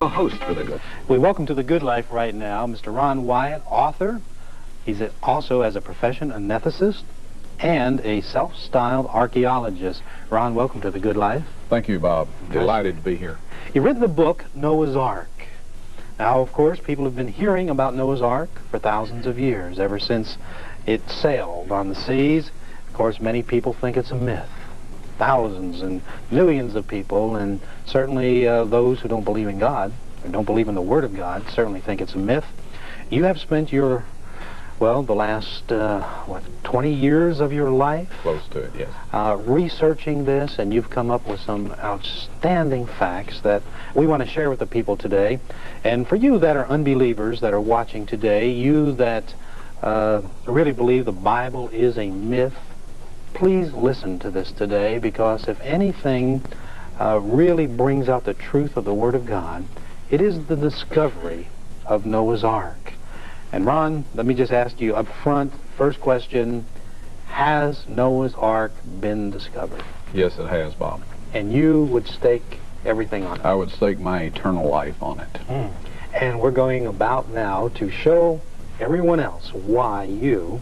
Host for the Good. We welcome to the Good Life right now Mr. Ron Wyatt, author. He's also, as a profession, an ethicist and a self-styled archaeologist. Ron, welcome to the Good Life. Thank you, Bob. Delighted to be here. You read the book Noah's Ark. Now, of course, people have been hearing about Noah's Ark for thousands of years, ever since it sailed on the seas. Of course, many people think it's a myth. Thousands and millions of people, and certainly those who don't believe in God, or don't believe in the Word of God, certainly think it's a myth. You have spent your, well, the last, 20 years of your life? Close to it, yes. Researching this, and you've come up with some outstanding facts that we want to share with the people today. And for you that are unbelievers that are watching today, you that really believe the Bible is a myth, please listen to this today, because if anything really brings out the truth of the Word of God, it is the discovery of Noah's Ark. And Ron, let me just ask you up front, first question, has Noah's Ark been discovered? Yes, it has, Bob. And you would stake everything on it? I would stake my eternal life on it. And we're going about now to show everyone else why you,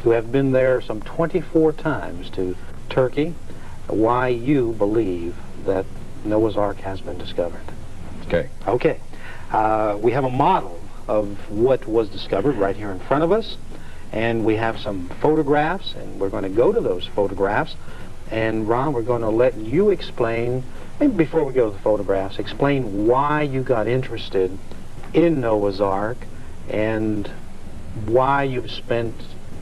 who have been there some 24 times to Turkey, why you believe that Noah's Ark has been discovered. Okay. Okay. We have a model of what was discovered right here in front of us, and we have some photographs, and we're going to go to those photographs. And Ron, we're going to let you explain, maybe before we go to the photographs, explain why you got interested in Noah's Ark and why you've spent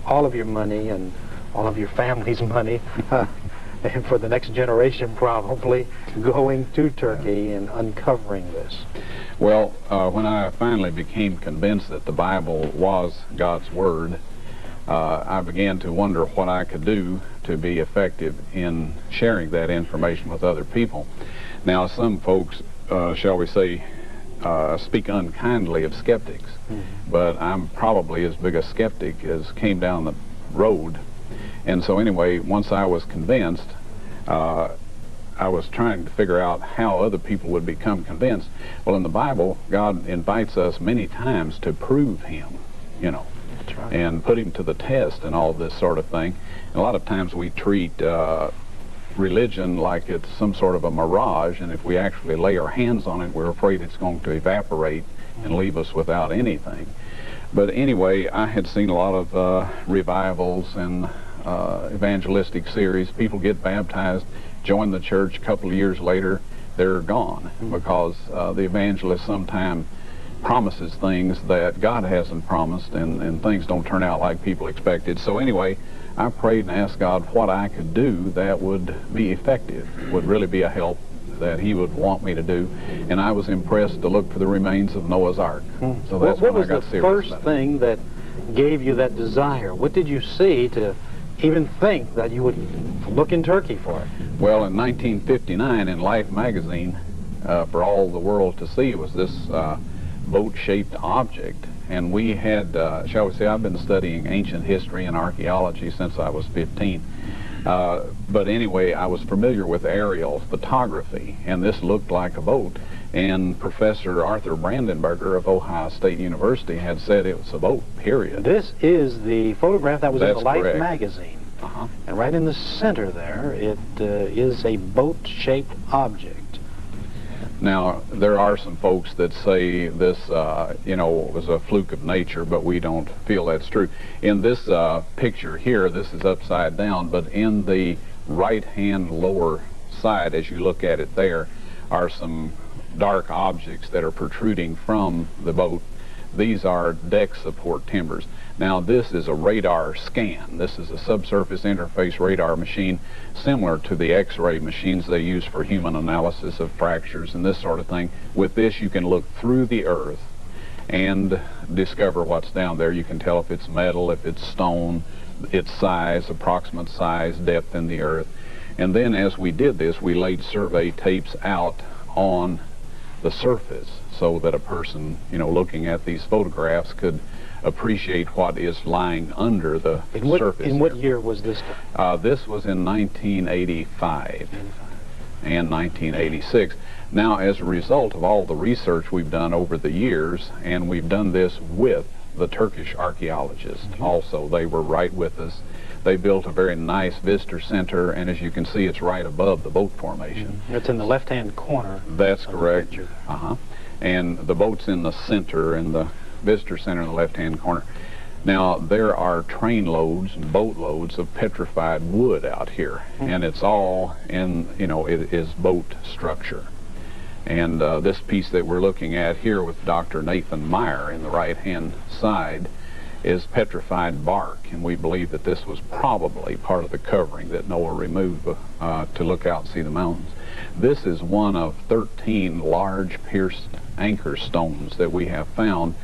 all of your money and all of your family's money and for the next generation probably going to Turkey and uncovering this. Well, when I finally became convinced that the Bible was God's Word, I began to wonder what I could do to be effective in sharing that information with other people. Now, some folks, shall we say, speak unkindly of skeptics, but I'm probably as big a skeptic as came down the road. And so anyway, once I was convinced, I was trying to figure out how other people would become convinced. Well, in the Bible, God invites us many times to prove Him, you know. That's right. And put Him to the test and all this sort of thing. And a lot of times we treat religion like it's some sort of a mirage, and if we actually lay our hands on it, we're afraid it's going to evaporate and leave us without anything. But anyway, I had seen a lot of revivals and evangelistic series. People get baptized, join the church, a couple of years later, they're gone, because the evangelist sometimes promises things that God hasn't promised, and things don't turn out like people expected. So anyway, I prayed and asked God what I could do that would be effective, would really be a help that He would want me to do. And I was impressed to look for the remains of Noah's Ark. So that's what when was I got the serious first thing that gave you that desire? What did you see to even think that you would look in Turkey for it? Well, in 1959 in Life magazine, for all the world to see, was this boat-shaped object. And we had, shall we say, I've been studying ancient history and archaeology since I was 15. But anyway, I was familiar with aerial photography, and this looked like a boat. And Professor Arthur Brandenberger of Ohio State University had said it was a boat, period. This is the photograph that was in the Life correct. magazine. And right in the center there, it is a boat-shaped object. Now, there are some folks that say this, you know, was a fluke of nature, but we don't feel that's true. In this picture here, this is upside down, but in the right-hand lower side, as you look at it there, are some dark objects that are protruding from the boat. These are deck support timbers. Now, this is a radar scan. This is a subsurface interface radar machine similar to the X-ray machines they use for human analysis of fractures and this sort of thing. With this, you can look through the earth and discover what's down there. You can tell if it's metal, if it's stone, its size, approximate size, depth in the earth. And then as we did this, we laid survey tapes out on the surface so that a person, you know, looking at these photographs could appreciate what is lying under the surface. In what year was this done? This was in 1985. and 1986. Now, as a result of all the research we've done over the years, and we've done this with the Turkish archaeologists also, they were right with us. They built a very nice visitor center, and as you can see, it's right above the boat formation. It's in the left-hand corner. That's correct. And the boat's in the center, and the visitor center in the left-hand corner. Now, there are train loads and boat loads of petrified wood out here, and it's all in, you know, it is boat structure. And this piece that we're looking at here with Dr. Nathan Meyer in the right-hand side is petrified bark, and we believe that this was probably part of the covering that Noah removed to look out and see the mountains. This is one of 13 large pierced anchor stones that we have found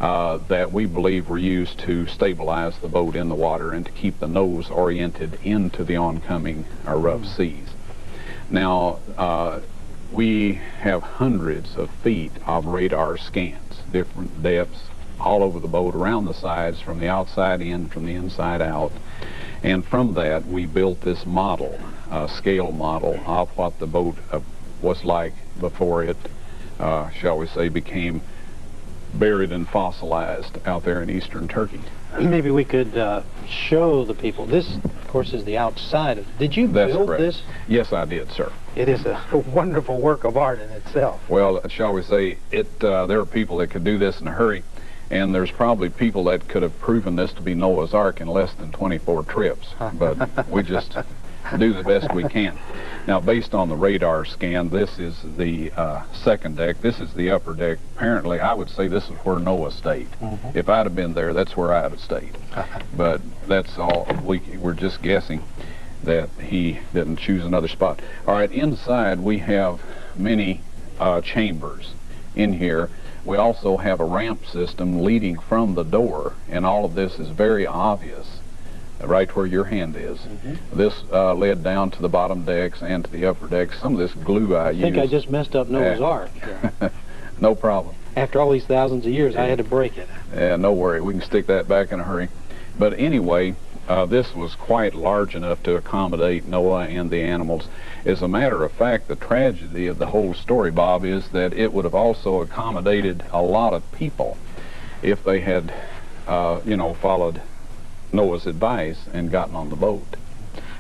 that we believe were used to stabilize the boat in the water and to keep the nose oriented into the oncoming rough seas. Now, we have hundreds of feet of radar scans, different depths, all over the boat, around the sides, from the outside in, from the inside out. And from that, we built this model, scale model, of what the boat was like before it, shall we say, became buried and fossilized out there in eastern Turkey. Maybe we could show the people. This, of course, is the outside of. Did you build this? Yes, I did, sir. It is a wonderful work of art in itself. Well, shall we say, there are people that could do this in a hurry, and there's probably people that could have proven this to be Noah's Ark in less than 24 trips, but we just do the best we can. Now, based on the radar scan, this is the second deck. This is the upper deck. Apparently, I would say this is where Noah stayed. If I'd have been there, that's where I'd have stayed. But that's all. We're just guessing that he didn't choose another spot. All right, inside we have many chambers in here. We also have a ramp system leading from the door, and all of this is very obvious, right where your hand is. This led down to the bottom decks and to the upper decks. Some of this glue I used. I think I just messed up Noah's Ark. No problem. After all these thousands of years, I had to break it. Yeah, no worry. We can stick that back in a hurry. But anyway, this was quite large enough to accommodate Noah and the animals. As a matter of fact, the tragedy of the whole story, Bob, is that it would have also accommodated a lot of people if they had, you know, followed Noah's advice and gotten on the boat.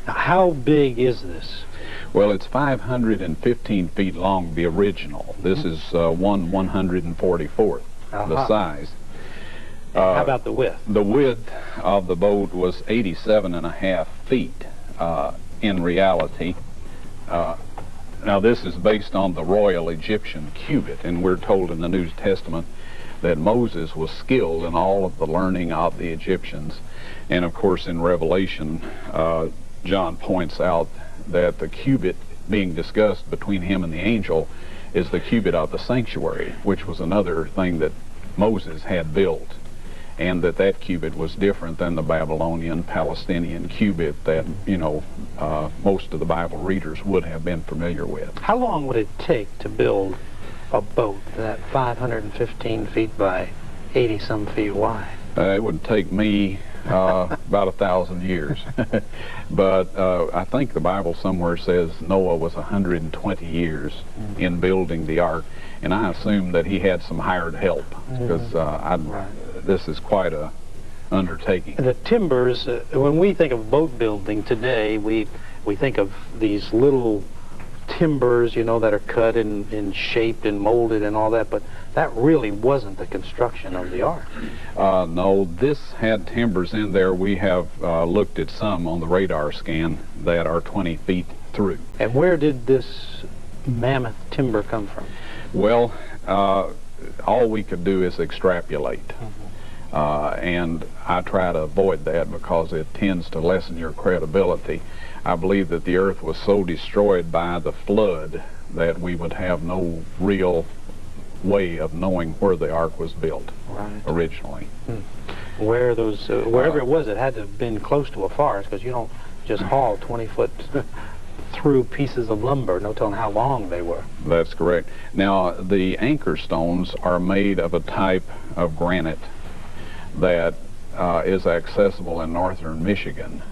Now, how big is this? Well, it's 515 feet long, the original. This is 1/144th, the size. How about the width? The width of the boat was 87.5 feet in reality. Now, this is based on the Royal Egyptian cubit, and we're told in the New Testament that Moses was skilled in all of the learning of the Egyptians. And of course, in Revelation, John points out that the cubit being discussed between him and the angel is the cubit of the sanctuary, which was another thing that Moses had built, and that cubit was different than the Babylonian, Palestinian cubit that, you know, most of the Bible readers would have been familiar with. How long would it take to build a boat that 515 feet by 80-some feet wide? It would take me about 1,000 years. But I think the Bible somewhere says Noah was 120 years in building the ark, and I assume that he had some hired help, because this is quite a undertaking. The timbers, when we think of boat building today, we think of these little timbers, you know, that are cut and shaped and molded and all that, but that really wasn't the construction of the ark. No, this had timbers in there. We have looked at some on the radar scan that are 20 feet through. And where did this mammoth timber come from? Well, all we could do is extrapolate. And I try to avoid that because it tends to lessen your credibility. I believe that the earth was so destroyed by the flood that we would have no real way of knowing where the ark was built originally. Where those, wherever it was, it had to have been close to a forest, because you don't just haul 20-foot through pieces of lumber, no telling how long they were. That's correct. Now, the anchor stones are made of a type of granite that is accessible in northern Michigan.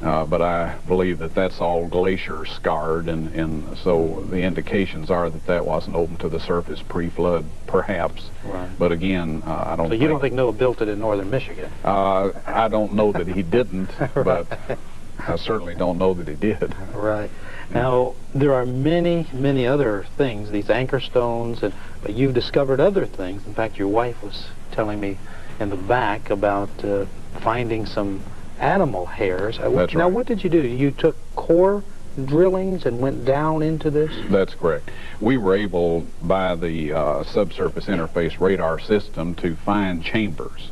But I believe that that's all glacier scarred, and so the indications are that that wasn't open to the surface pre-flood, perhaps. Right. But again, I don't. So you don't think Noah built it in northern Michigan? I don't know that he didn't, but I certainly don't know that he did. Right. Now, there are many, many other things, these anchor stones, but you've discovered other things. In fact, your wife was telling me in the back about finding some animal hairs. That's now, right. what did you do? You took core drillings and went down into this? That's correct. We were able, by the subsurface interface radar system, to find chambers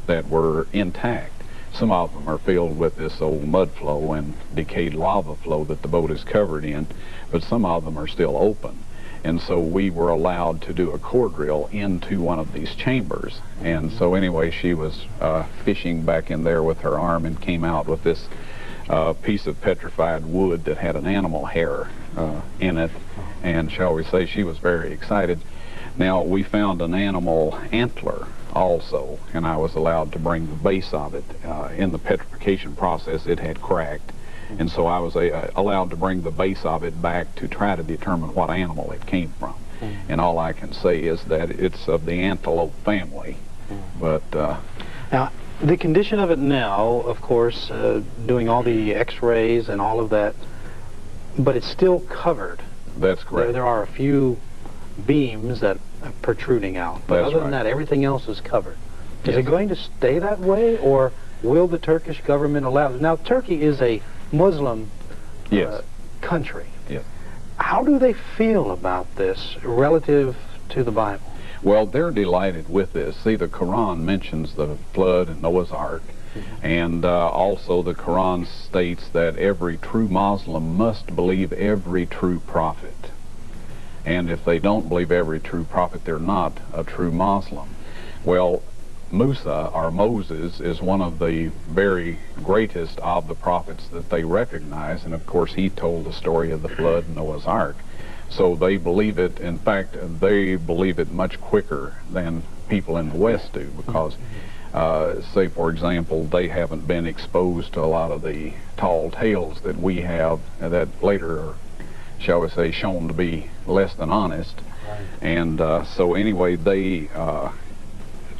that were intact. Some of them are filled with this old mud flow and decayed lava flow that the boat is covered in, but some of them are still open. And so we were allowed to do a core drill into one of these chambers. And so anyway, she was fishing back in there with her arm and came out with this piece of petrified wood that had an animal hair in it. And shall we say, she was very excited. Now, we found an animal antler also, and I was allowed to bring the base of it. In the petrification process, it had cracked. And so I was allowed to bring the base of it back to try to determine what animal it came from. And all I can say is that it's of the antelope family. But now, the condition of it now, of course, doing all the x-rays and all of that, but it's still covered. That's correct. There are a few beams that are protruding out. But That's other than right. that, everything else is covered. Is Yes. it going to stay that way, or will the Turkish government allow it? Now, Turkey is a Muslim Yes. country. Yes. How do they feel about this relative to the Bible? Well, they're delighted with this. See, the Quran mentions the flood and Noah's Ark, and also the Quran states that every true Muslim must believe every true prophet. And if they don't believe every true prophet, they're not a true Muslim. Well, Musa, or Moses, is one of the very greatest of the prophets that they recognize, and of course he told the story of the flood and Noah's Ark. So they believe it. In fact, they believe it much quicker than people in the West do, because say, for example, they haven't been exposed to a lot of the tall tales that we have that later are, shall we say, shown to be less than honest. Right. And so anyway, they are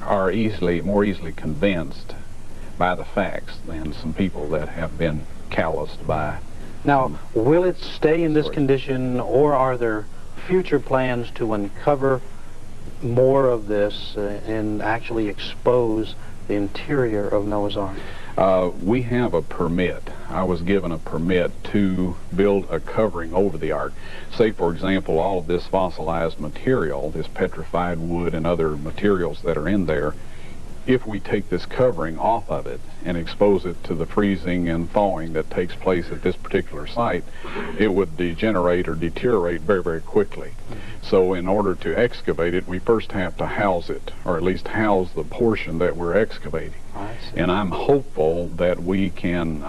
more easily convinced by the facts than some people that have been calloused by. Now, will it stay in this Sorry. condition, or are there future plans to uncover more of this and actually expose the interior of Noah's Ark? We have a permit. I was given a permit to build a covering over the Ark. Say, for example, all of this fossilized material, this petrified wood and other materials that are in there, if we take this covering off of it and expose it to the freezing and thawing that takes place at this particular site, it would degenerate or deteriorate very, very quickly. So in order to excavate it, we first have to house it, or at least house the portion that we're excavating. I see. And I'm hopeful that we can,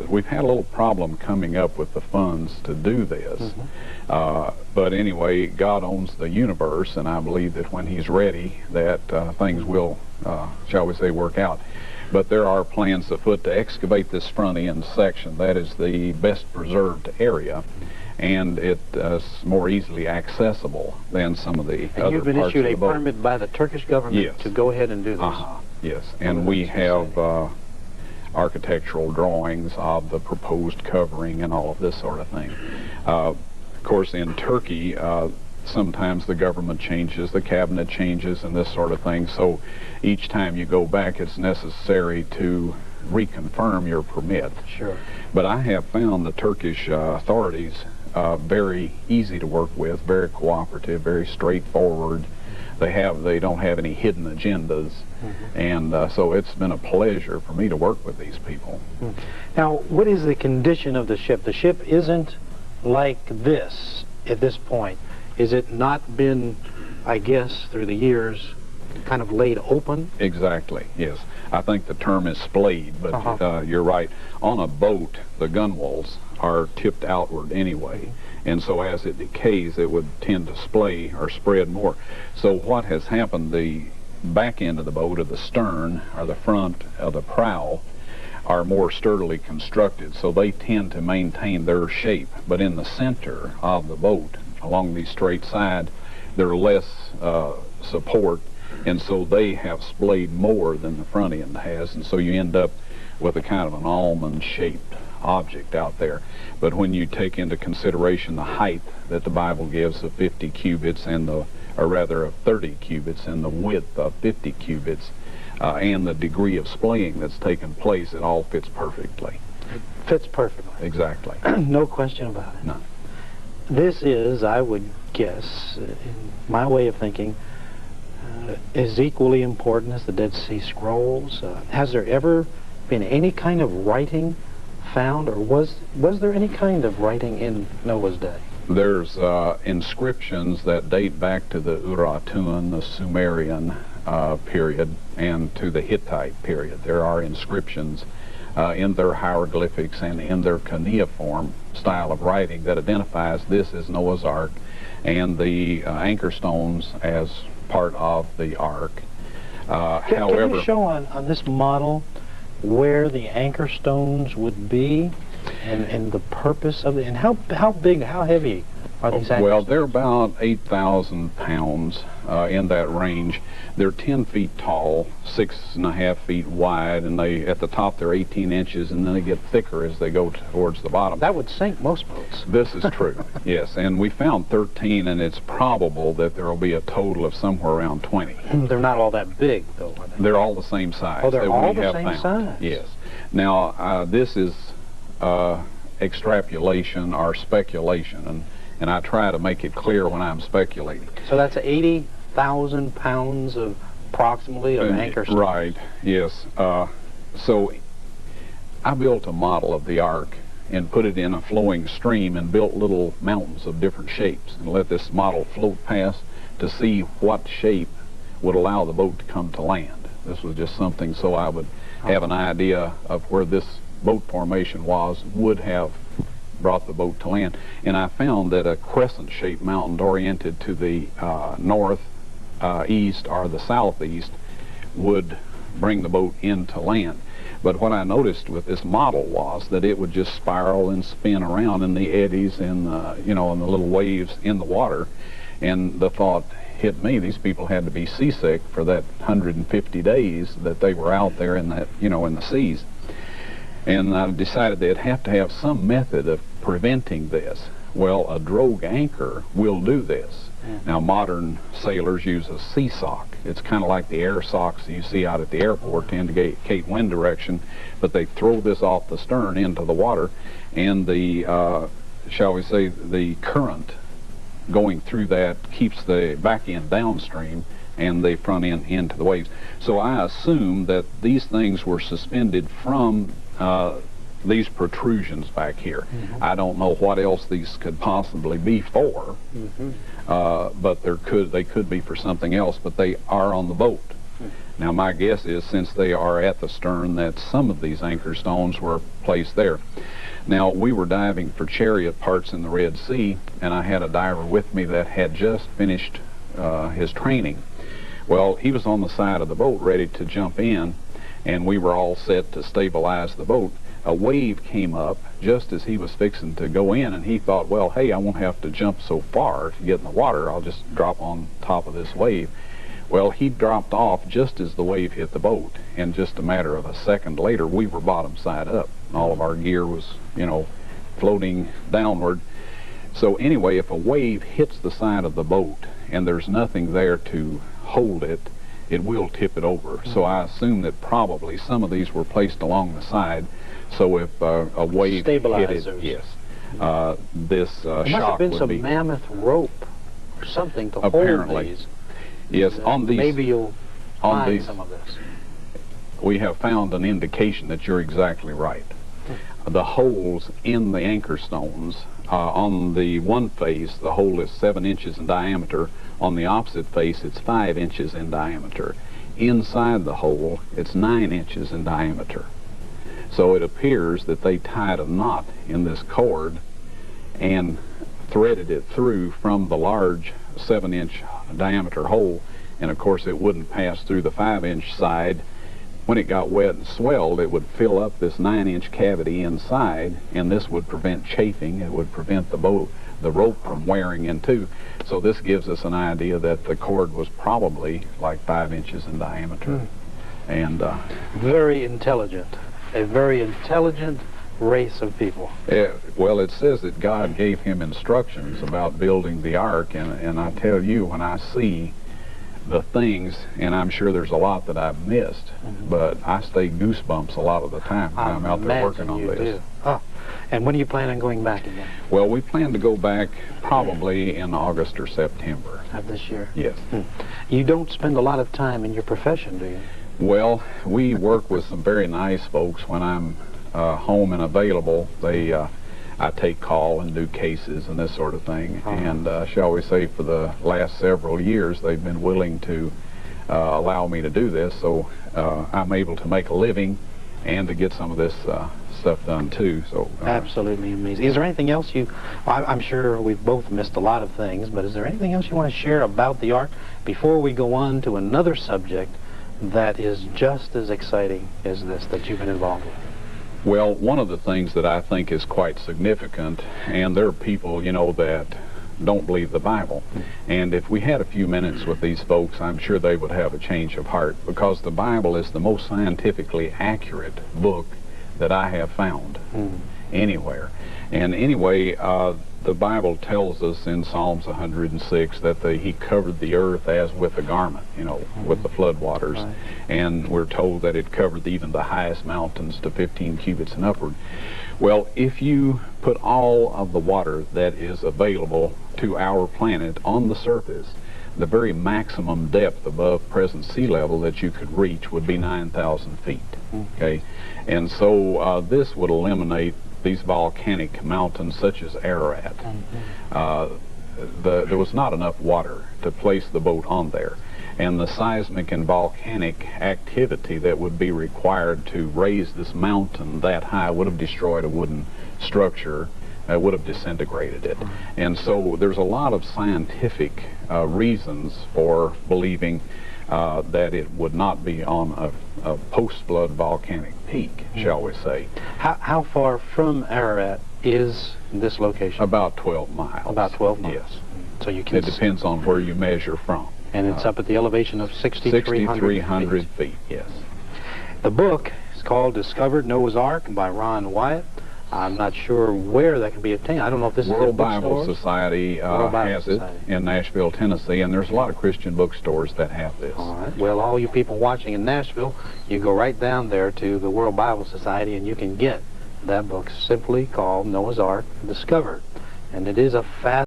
we've had a little problem coming up with the funds to do this. But anyway, God owns the universe, and I believe that when He's ready, that things will, shall we say, work out. But there are plans afoot to excavate this front end section. That is the best preserved area, and it is more easily accessible than some of the And other you've been parts issued of a the boat. permit by the Turkish government Yes. to go ahead and do this? Yes, and we have architectural drawings of the proposed covering and all of this sort of thing. Of course, in Turkey, sometimes the government changes, the cabinet changes, and this sort of thing. So each time you go back, it's necessary to reconfirm your permit. Sure. But I have found the Turkish authorities very easy to work with, very cooperative, very straightforward. They don't have any hidden agendas, and so it's been a pleasure for me to work with these people. Now, what is the condition of the ship? The ship isn't like this at this point. Is it not been, I guess, through the years, kind of laid open? Exactly, yes. I think the term is splayed, but you're right. On a boat, the gunwales are tipped outward anyway, and so as it decays, it would tend to splay or spread more. So what has happened, the back end of the boat, or the stern, or the front of the prow, are more sturdily constructed, so they tend to maintain their shape. But in the center of the boat, along the straight side, they're less support, and so they have splayed more than the front end has, and so you end up with a kind of an almond-shaped object out there. But when you take into consideration the height that the Bible gives of 50 cubits, and of 30 cubits, and the width of 50 cubits, and the degree of splaying that's taken place, it all fits perfectly. It fits perfectly. Exactly. No question about it. No. This is, I would guess, in my way of thinking, is equally important as the Dead Sea Scrolls. Has there ever been any kind of writing found, or was there any kind of writing in Noah's day? There's inscriptions that date back to the Urartuan, the Sumerian period, and to the Hittite period. There are inscriptions in their hieroglyphics and in their cuneiform style of writing that identifies this as Noah's Ark, and the anchor stones as part of the Ark. Can you show on this model where the anchor stones would be, and the purpose of it, and how big, how heavy are these anchor Well, stones? they're about 8,000 pounds in that range. They're 10 feet tall, 6.5 feet wide, and at the top they're 18 inches, and then they get thicker as they go towards the bottom. That would sink most boats. This is true, yes, and we found 13, and it's probable that there will be a total of somewhere around 20. They're not all that big, though, are they? They're all the same size. Oh, they're that all we the have same found. size? Yes. Now, this is extrapolation or speculation, and I try to make it clear when I'm speculating. So that's 80,000 pounds of approximately of anchor stones. Right, yes. So I built a model of the Ark and put it in a flowing stream and built little mountains of different shapes and let this model float past to see what shape would allow the boat to come to land. This was just something so I would have an idea of where this boat formation would have brought the boat to land. And I found that a crescent-shaped mountain oriented to the north, east, or the southeast would bring the boat into land. But what I noticed with this model was that it would just spiral and spin around in the eddies and in the little waves in the water. And the thought hit me, these people had to be seasick for that 150 days that they were out there in that, in the seas. And I decided they'd have to have some method of preventing this. Well, a drogue anchor will do this. Now, modern sailors use a sea sock. It's kind of like the air socks you see out at the airport to indicate wind direction, but they throw this off the stern into the water, and the, shall we say, the current going through that keeps the back end downstream and the front end into the waves. So I assume that these things were suspended from these protrusions back here. I don't know what else these could possibly be for, but they could be for something else, but they are on the boat. Now my guess is, since they are at the stern, that some of these anchor stones were placed there. Now, we were diving for chariot parts in the Red Sea, and I had a diver with me that had just finished his training. Well, he was on the side of the boat ready to jump in, and we were all set to stabilize the boat. A wave came up just as he was fixing to go in, and he thought, well, hey, I won't have to jump so far to get in the water. I'll just drop on top of this wave. Well, he dropped off just as the wave hit the boat, and just a matter of a second later, we were bottom side up. All of our gear was, floating downward. So anyway, if a wave hits the side of the boat and there's nothing there to hold it, it will tip it over. So I assume that probably some of these were placed along the side, so if a wave hit it, yes, this there must shock have been would some be mammoth rope or something to apparently hold these. Yes, on these. Maybe you'll on find these, some of this. we have found an indication that you're exactly right. The holes in the anchor stones, on the one face, the hole is 7 inches in diameter. On the opposite face, it's 5 inches in diameter. Inside the hole, it's 9 inches in diameter. So it appears that they tied a knot in this cord and threaded it through from the large 7-inch diameter hole, and of course it wouldn't pass through the 5-inch side when it got wet and swelled, it would fill up this 9-inch cavity inside, and this would prevent chafing. It would prevent the rope from wearing in too. So this gives us an idea that the cord was probably like 5 inches in diameter. And very intelligent, a very intelligent race of people. Well, it says that God gave him instructions about building the ark, and I tell you, when I see the things, and I'm sure there's a lot that I've missed, but I stay goosebumps a lot of the time when I'm out there working on this. Do. Oh. And when do you plan on going back again? Well, we plan to go back probably in August or September. Of this year? Yes. You don't spend a lot of time in your profession, do you? Well, we work with some very nice folks. When I'm home and available, I take call and do cases and this sort of thing. And shall we say, for the last several years, they've been willing to allow me to do this, so I'm able to make a living and to get some of this stuff done too. So absolutely amazing. Is there anything else I'm sure we've both missed a lot of things, but is there anything else you want to share about the ark before we go on to another subject that is just as exciting as this that you've been involved with? Well, one of the things that I think is quite significant, and there are people, you know, that don't believe the Bible, and if we had a few minutes with these folks, I'm sure they would have a change of heart, because the Bible is the most scientifically accurate book that I have found anywhere. And anyway, the Bible tells us in Psalms 106 that he covered the earth as with a garment, you know, with the flood waters. Right. And we're told that it covered even the highest mountains to 15 cubits and upward. Well, if you put all of the water that is available to our planet on the surface, the very maximum depth above present sea level that you could reach would be 9,000 feet. Okay, and so this would eliminate these volcanic mountains such as Ararat. There was not enough water to place the boat on there, and the seismic and volcanic activity that would be required to raise this mountain that high would have destroyed a wooden structure, would have disintegrated it. And so there's a lot of scientific reasons for believing that it would not be on a post-flood volcanic peak, shall we say. How far from Ararat is this location? About 12 miles. About 12 miles. Yes. So you can. It depends on where you measure from. And it's up at the elevation of 6,300 feet. Yes. The book is called Discovered Noah's Ark by Ron Wyatt. I'm not sure where that can be obtained. I don't know if this World is in Bible Society has it in Nashville, Tennessee, and there's a lot of Christian bookstores that have this. All right. Well, all you people watching in Nashville, you go right down there to the World Bible Society and you can get that book, simply called Noah's Ark Discovered. And it is a